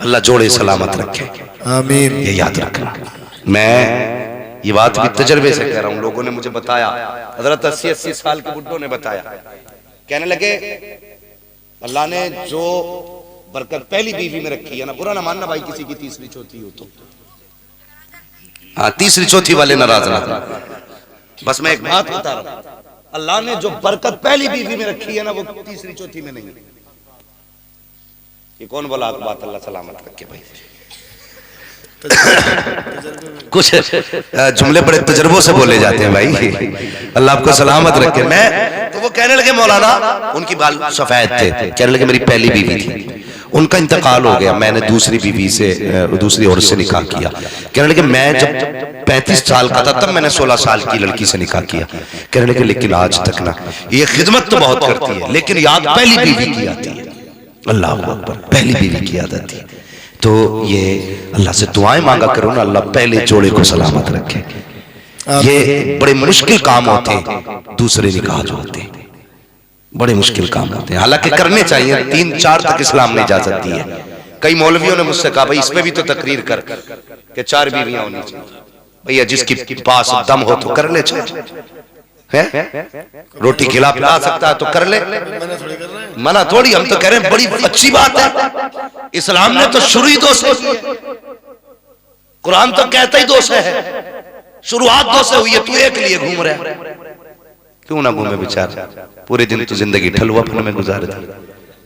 अल्लाह जोड़े सलामत रखे, आमीन। ये याद रखना। मैं ये बात भी तजर्बे से कह रहा हूँ, लोगों ने मुझे बताया, हजरत 80-80 साल के बुड्ढों ने बताया, कहने लगे अल्लाह ने जो बरकत पहली बीवी में रखी है ना, बुरा ना मानना भाई किसी की तीसरी चौथी हो तो, हाँ तीसरी चौथी वाले नाराज ना, बस मैं एक बात बता रहा हूं, अल्लाह ने जो बरकत पहली बीवी में रखी है ना वो तीसरी चौथी में नहीं। ये कौन बोला बात? अल्लाह सलामत रखे भाई। कुछ जुमले बड़े तजर्बों से बोले जाते हैं भाई, अल्लाह आपको सलामत रखे। मैं तो वो कहने लगे मौलाना, उनकी बाल सफेद थे, कहने लगे मेरी पहली बीवी थी, उनका इंतकाल हो गया, मैंने दूसरी बीवी से दूसरी औरत से निकाह किया। कहने लगे मैं जब 35 साल का था तब मैंने 16 साल की लड़की से निकाह किया। कहने लगे लेकिन आज तक ना, ये खिदमत तो बहुत करती है लेकिन याद पहली बीवी की आती है। अल्लाह अकबर, पहली बीवी की याद आती है। तो ये अल्लाह से दुआएं मांगा करो ना, अल्लाह पहले जोड़े को सलामत रखे। ये बड़े मुश्किल काम होते हैं, दूसरे निकाह जो होते हैं बड़े मुश्किल काम होते हैं, हालांकि करने चाहिए। 3-4 तक इस्लाम ने इजाजत दी है। कई मौलवियों ने मुझसे कहा भाई इसमें भी तो तकरीर कर कि 4 बीवियां होनी चाहिए। भैया जिसकी पास दम हो तो कर ले, है रोटी खिला पिला सकता है तो कर ले, मना थोड़ी। हम तो कह रहे हैं बड़ी अच्छी बात है, इस्लाम ने तो शुरू ही 2 से, कुरान तो कहता ही 2 से है, शुरुआत 2 से हुई है, तू एक लिए घूम रहा है, क्यों ना घूमे बेचारा, पूरे दिन तो जिंदगी ठलुआपन में गुजार दी,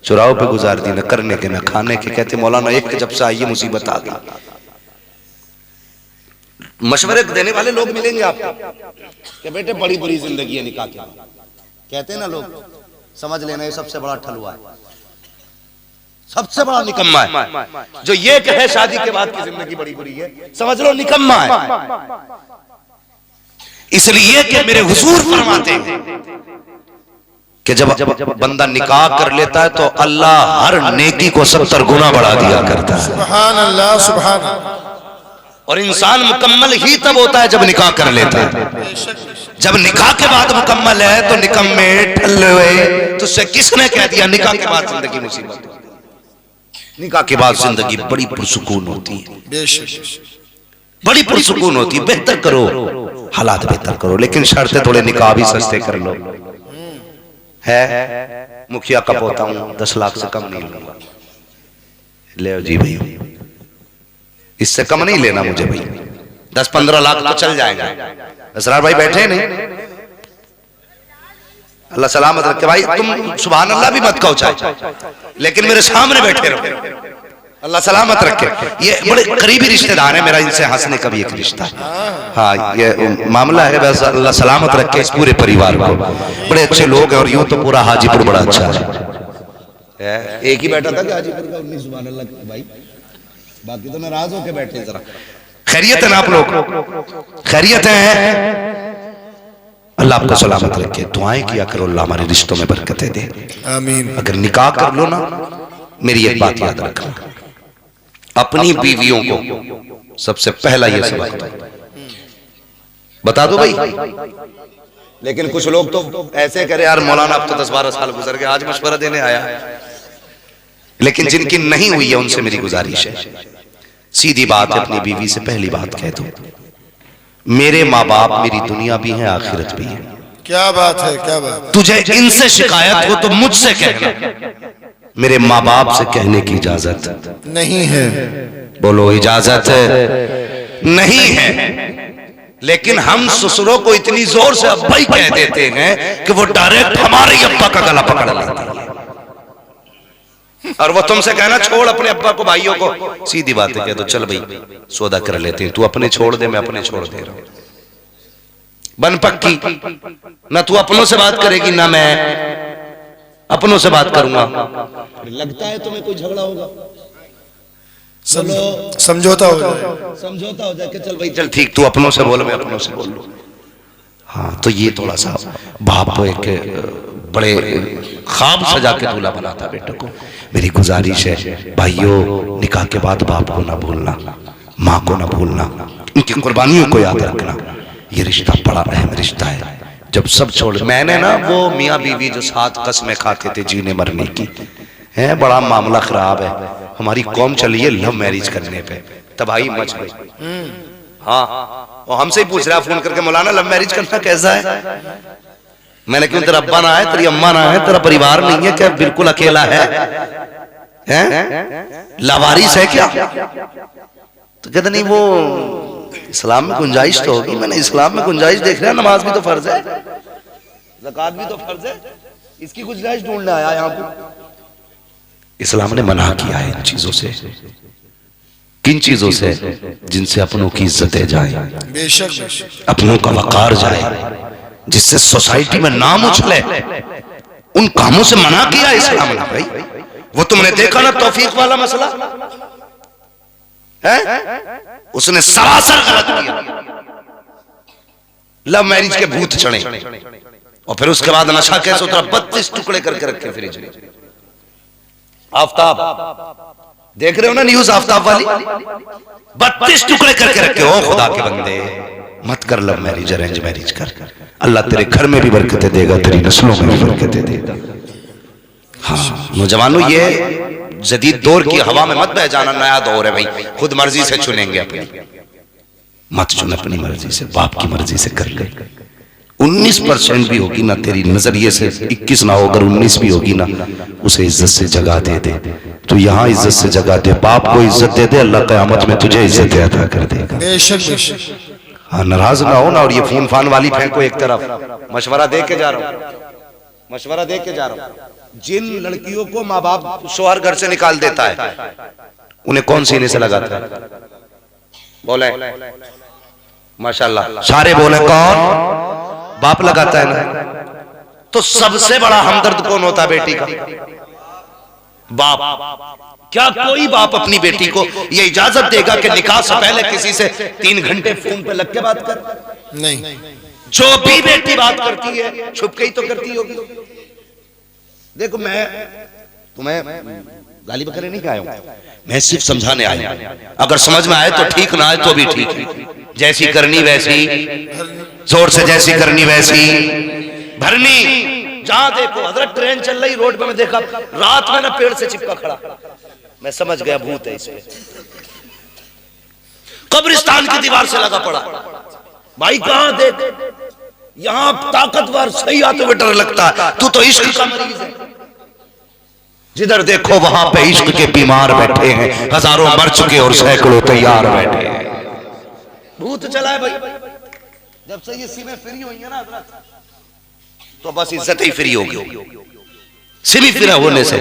चुराव पे गुजार दी, न करने के न खाने के। कहते मौलाना एक जब से आई मुसीबत आ गई। मशवरे देने वाले लोग मिलेंगे आपको कि बेटे बड़ी बुरी जिंदगी है निकाह के, कहते हैं ना लोग, समझ लेना ये सबसे बड़ा ठलुआ है, सबसे बड़ा निकम्मा है जो ये कहे शादी के बाद की जिंदगी बड़ी बुरी है, समझ लो निकम्मा है। इसलिए कि मेरे हुजूर फरमाते हैं कि जब बंदा निकाह कर लेता है तो अल्लाह हर नेकी को 70 गुना बढ़ा दिया करता है। सुभान अल्लाह, सुभान अल्लाह। और इंसान मुकम्मल ही तब होता है जब निकाह कर लेता है। जब निकाह के बाद मुकम्मल है तो निकम्मे ठल्ले, तो उससे किसने कह दिया निकाह के बाद जिंदगी मुसीबत? निकाह के बाद जिंदगी बड़ी पुरसुकून होती है, बड़ी पुरसुकून होती है। बेहतर करो, हालात बेहतर करो, लेकिन शर्तें थोड़े निकाह भी सस्ते कर लो। है मुखिया का पोता हूं, 10 लाख से कम नहीं लूंगा, ले जी भाई, इससे कम नहीं लेना मुझे भाई, 10-15 लाख तो चल जाएगा। असरार भाई बैठे नहीं, अल्लाह सलामत रखे भाई। तुम सुभान अल्लाह भी मत कहो चाहे, लेकिन मेरे सामने बैठे रहो, अल्लाह सलामत रखे। ये बड़े करीबी रिश्तेदार हैं, मेरा इनसे हंसने का भी एक रिश्ता है। हाँ ये मामला है, बस अल्लाह सलामत रखे इस पूरे परिवार को। बड़े अच्छे लोग हैं और यूं तो पूरा हाजीपुर बड़ा अच्छा है। एक ही बैठा था कि हाजीपुर का 19 सुभान अल्लाह भाई, बाकी तो नाराज होके बैठे। जरा खैरियत है ना आप लोग? खैरियत है? अल्लाह आपको सलामत रखे। दुआएं किया करो, अल्लाह हमारे रिश्तों में बरकतें दे, आमीन। अगर निकाह कर लो ना, मेरी एक बात याद रखना, अपनी बीवियों को सबसे पहला ये सबक दो, बता दो भाई। लेकिन कुछ लोग तो ऐसे करे यार मौलाना अब तो 10-12 साल गुजर गए, आज मशवरा देने आया। लेकिन जिनकी नहीं हुई है उनसे मेरी गुजारिश है, सीधी बात है, अपनी बीवी से पहली बात कह दो, मेरे माँ बाप मेरी दुनिया भी है आखिरत भी है। क्या बात है, क्या बात। तुझे इनसे शिकायत हो तो मुझसे कहना, मेरे माँ बाप से कहने की इजाजत नहीं है। बोलो इजाजत नहीं है। लेकिन हम ससुरों को इतनी जोर से अब्बा ही कह देते हैं कि वो डायरेक्ट हमारे ही अब्बा का गला पकड़ लेते हैं। और वो तुमसे कहना छोड़ अपने अब्बा को, भाइयों को, सीधी बात है कह दो चल भाई सौदा कर लेते हैं, तू अपने छोड़ दे मैं अपने छोड़ दे रहा हूं, बन पक्की। ना तू अपनों से बात करेगी ना मैं अपनों से बात करूंगा। लगता है तुम्हें कोई झगड़ा होगा, समझौता हो जाए, समझौता हो जाए कि चल भाई चल ठीक, तू अपनों से बोल मैं अपनों से बोल लूं। हाँ तो ये थोड़ा सा बाप तो एक बड़े ख्वाब सजा के दूल्हा बनाता बेटे को। मेरी गुजारिश है भाइयों, निकाह के बाद बाप को ना भूलना, माँ को ना भूलना, उनकी कुर्बानियों को याद रखना। ये रिश्ता बड़ा अहम रिश्ता है। जब सब छोड़, मैंने ना वो मियाँ बीवी जो 7 कसमें खाते थे जीने मरने की, है बड़ा मामला खराब है। हमारी कौम चली है लव मैरिज करने पे, तबाही मच गई। हाँ, और हमसे ही पूछ रहा फोन करके, मौलाना लव मैरिज करना कैसा है? मैंने क्यों, तेरा अब्बा ना है, तेरी अम्मा ना है, तेरा परिवार नहीं है क्या, बिल्कुल अकेला है? लावारिस है क्या? तो कहते नहीं, वो इस्लाम में गुंजाइश तो होगी। मैंने इस्लाम में गुंजाइश देख रहा, नमाज भी तो फर्ज है, ज़कात भी तो फर्ज है, इसकी गुंजाइश ढूंढने आया यहाँ पे। इस्लाम ने मना किया है इन चीजों से। किन चीजों से? जिनसे अपनों की इज्जतें जाए, बेशक अपनों का वकार जाए, जिससे सोसाइटी में नाम उछले, उन कामों से मना किया इस्लाम ने। भाई वो तुमने देखा ना तौफीक वाला मसला है, उसने सरासर गलत किया। लव मैरिज के भूत चढ़े और फिर उसके बाद नशा कैसे उतरा, 32 टुकड़े करके रखे फ्रिज में। आफ्ताब देख रहे हो ना न्यूज, आफ्ताब वाली 32 टुकड़े करके रखे। ओ खुदा के बंदे, मत कर लव मैरिज, अरेंज मैरिज कर। अल्लाह तेरे घर में भी बरकतें देगा, तेरी नस्लों में भी बरकतें देगा। हाँ नौजवानों, ये जदीद दौर की हवा में मत बह जाना, नया दौर है भाई, खुद मर्जी से चुनेंगे अपनी, मत चुन अपनी मर्जी से, बाप की मर्जी से कर ले। 19% भी होगी ना तेरी नजरिए से, 21 ना हो, अगर 19 भी होगी ना, उसे इज्जत से जगह दे दे। तो यहाँ इज्जत से जगह दे, बाप को इज्जत दे दे, अल्लाह क़यामत में तुझे इज्जत अता कर देगा। बेशक हाँ, नाराज ना हो ना। और ये फोन फान वाली फेंको एक तरफ, मशवरा दे के जा रहा हूँ, मशवरा दे के जा रहा हूँ। जिन लड़कियों को माँ बाप शोहर घर से निकाल देता है, उन्हें कौन सीने से लगाता है? बोले माशाल्लाह, सारे बोले कौन? बाप लगाता है ना। तो सबसे बड़ा हमदर्द कौन होता है बेटी का? बाप। क्या कोई बाप अपनी बेटी को ये इजाजत देगा कि निकाह से पहले किसी से 3 घंटे फोन पे लग के बात कर? नहीं। जो भी बेटी बात करती है छुप के ही तो करती होगी। देखो, मैं तुम्हें गाली बकरे नहीं आया हूं, मैं सिर्फ समझाने आया हूं। अगर समझ में आए तो ठीक, ना आए तो भी ठीक है। जैसी करनी वैसी, जोर से जैसी करनी वैसी भरनी। जहां देखो, हजरत ट्रेन चल रही, रोड पे मैं देखा, रात में ना पेड़ से चिपका खड़ा, मैं समझ गया भूत है इसमें। कब्रिस्तान की दीवार से लगा पड़ा। भाई कहां देख, यहां ताकतवर सही आते हुए डर लगता है, तू तो इश्क का मरीज है। जिधर देखो वहां पे इश्क के बीमार बैठे हैं, हजारों मर चुके और सैकड़ों तैयार बैठे हैं। भूत चला है भाई। जब से ये सीमें फ्री हुई है ना हजरत, तो बस इज्जत ही फ्री होगी। सिमी फ्री होने से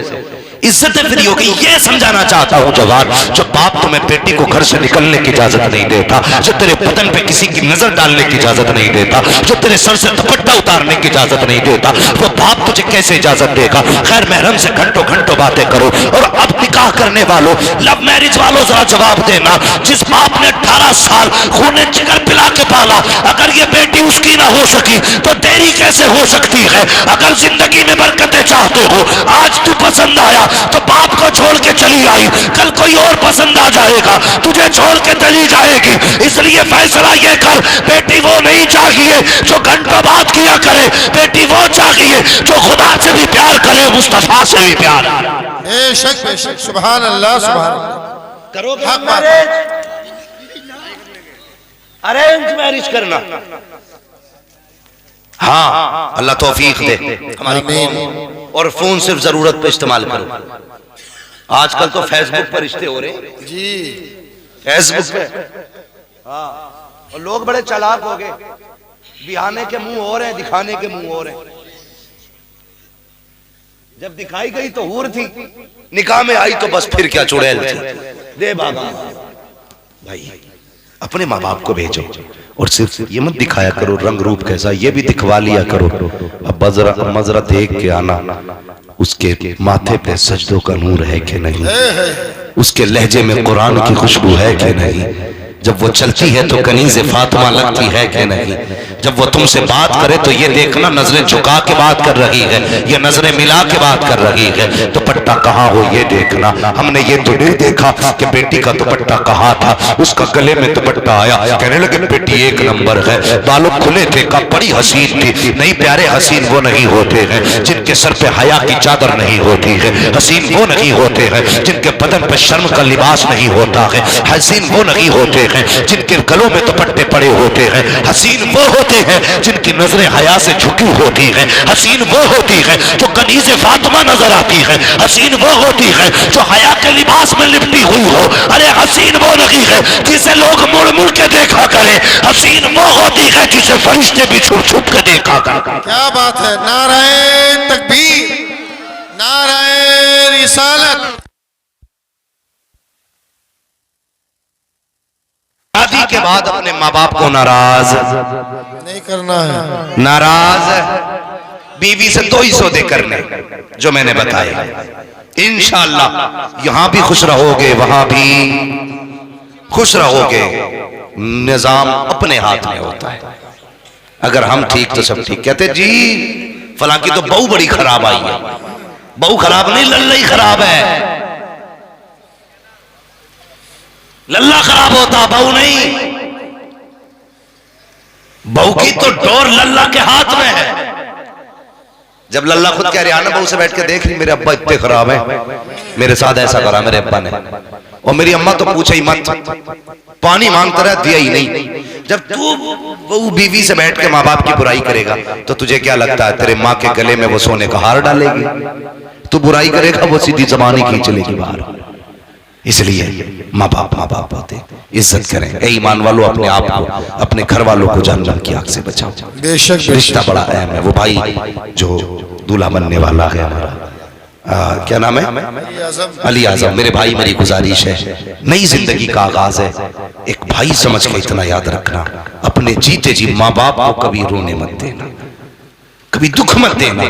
इज्जत फ्री होगी। ये समझाना चाहता हूं जवान, जो बाप तुम्हें बेटी को घर से निकलने की इजाजत नहीं देता, जो तेरे बदन पे किसी की नजर डालने की इजाजत नहीं देता, जो तेरे सर से दुपट्टा उतारने की इजाजत नहीं देता, वो बाप तुझे कैसे इजाजत देगा? खैर महरम से घंटों घंटों बातें करो। और अब निकाह करने वालों, लव मैरिज वालों, जरा जवाब देना। जिस बाप ने 18 साल खूने जिगर पिला के पाला, अगर ये बेटी उसकी ना हो सकी तो तेरी कैसे हो सकती है? अगर जिंदगी में बरकतें चाहते हो, आज तू पसंद आया तो बाप को छोड़ के चली आई, कल कोई और पसंद आ जाएगा, तुझे छोड़ के चली जाएगी। इसलिए फैसला ये कर, बेटी वो नहीं चाहिए जो घंटों बात किया करे, बेटी वो चाहिए जो खुदा से भी प्यार करे, मुस्तफा से भी प्यार। बेशक बेशक, सुभान अल्लाह, सुभान अल्लाह। करोगे अरेंज मैरिज करना? हाँ, अल्लाह तौफीक दे हमारी कौम। और फोन सिर्फ जरूरत पे इस्तेमाल करो। आजकल तो फेसबुक पर रिश्ते हो रहे हैं जी, फेसबुक पे। हाँ, और लोग बड़े चालाक हो गए, बिहाने के मुंह हो रहे हैं, दिखाने के मुंह हो रहे हैं। जब दिखाई गई तो हूर थी, निकाह में आई तो बस फिर क्या चुड़ैल थी। दे भागा। भाई अपने माँ बाप को भेजो, और सिर्फ ये मत दिखाया करो रंग रूप कैसा, ये भी दिखवा लिया करो। अब मजरा देख के आना, उसके माथे पे सजदों का नूर है कि नहीं, उसके लहजे में कुरान की खुशबू है कि नहीं, जब वो चलती है तो कनीज़े फातिमा लगती है कि नहीं। जब वो तुमसे बात करे तो ये देखना नजरें झुका के बात कर रही है, ये नजरें मिला के बात कर रही है। दुपट्टा कहाँ हो ये देखना। हमने ये तो नहीं देखा कि बेटी का दुपट्टा कहाँ था, उसका गले में दुपट्टा आया, कहने लगे बेटी एक नंबर है, बालों खुले थे, का बड़ी हसीन थी। नहीं प्यारे, हसीन वो नहीं होते हैं जिनके सर पे हया की चादर नहीं होती है। हसीन वो नहीं होते हैं जिनके बदन पे शर्म का लिबास नहीं होता है। हसीन वो नहीं होते हैं जिनके गलों में दुपट्टे पड़े होते हैं। हसीन वो होते हैं जिनकी नजरें हया से झुकी होती हैं। हसीन वो होती है जो कनीज़े फातिमा नजर आती है। हसीन वो होती है जो हया के लिबास में लिपटी हुई हो। अरे हसीन वो नहीं है जिसे लोग मुड़ मुड़ के देखा करें। हसीन वो होती है जिसे फरिश्ते भी छुप छुप के देखा करें। क्या बात है। नाराए तकबीर, नाराए रिसालत। शादी के बाद अपने माँ बाप को नाराज नहीं करना है। नाराज बीवी से 2 ही सौदे करने जो मैंने बताए। इंशाअल्लाह यहां भी खुश रहोगे, वहां भी खुश रहोगे। निजाम अपने हाथ में होता है। अगर हम ठीक तो सब ठीक। कहते जी फलां की तो बहू बड़ी खराब आई है। बहू खराब नहीं, लल्ला ही खराब है। लल्ला खराब होता, बहू नहीं। बहू की तो डोर लल्ला के हाथ में है। जब लल्ला खुद कह रहा ना बहू से बैठ के देख, मेरे अब्बा इतने खराब है, मेरे साथ ऐसा करा मेरे अब्बा ने, और मेरी अम्मा तो पूछे ही मत, पानी मांगता रहा दिया ही नहीं। जब तू बहू बीवी से बैठ के माँ बाप की बुराई करेगा तो तुझे क्या लगता है तेरे माँ के गले में वो सोने का हार डालेगी? तू बुराई करेगा वो सीधी जबान ही खींच लेगी बाहर। इसलिए माँ बाप होते, इज्जत करें। ए ईमान वालों, अपने आप को, अपने घर वालों को जानवर की आग से बचाओ। बेशक रिश्ता बड़ा अहम है। वो भाई जो दूल्हा बनने वाला है हमारा, क्या नाम है? अली आजम। मेरे भाई, मेरी गुजारिश है, नई जिंदगी का आगाज है, एक भाई समझ के इतना याद रखना, अपने जीते जी माँ बाप को कभी रोने मत देना, कभी दुख मत देना।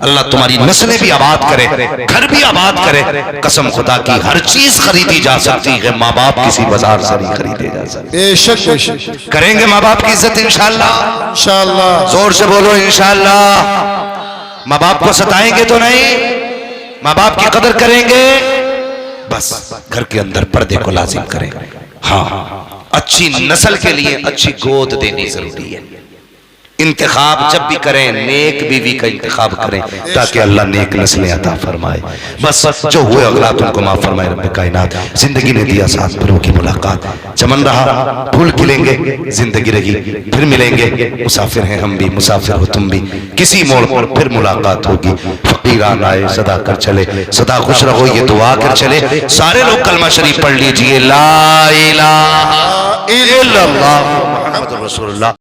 अल्लाह तुम्हारी नस्लें भी आबाद करे, घर भी आबाद करे। कसम खुदा की हर चीज खरीदी जा सकती है, माँ बाप किसी बाजार से नहीं खरीदे जा सकते। बेशक बेशक करेंगे माँ बाप की इज्जत इंशाअल्लाह। इंशाअल्लाह। जोर से बोलो इंशाअल्लाह। माँ बाप को सताएंगे तो नहीं, माँ बाप की कदर करेंगे। बस घर के अंदर पर्दे को लाजिम करें। हाँ, अच्छी नस्ल के लिए अच्छी गोद देनी जरूरी है। इंतखाब जब भी करें नेक बीवी का इंतखाब करें ताकि अल्लाह नेक नस्लें अता फरमाए। बस जो हुए अगला तुमको माफ फरमाए रब्बे कायनात। जिंदगी ने दिया साथ फिरों की मुलाकात, चमन रहा फूल खिलेंगे, जिंदगी रही फिर मिलेंगे। मुसाफिर हैं हम भी, मुसाफिर हो तुम भी, किसी मोड़ पर फिर मुलाकात होगी। फकीरान आए सदा कर चले, सदा खुश रहो ये दुआ कर चले। सारे लोग कलमा शरीफ पढ़ लीजिए, ला इलाहा इल्लल्लाह मुहम्मदुर रसूलुल्लाह।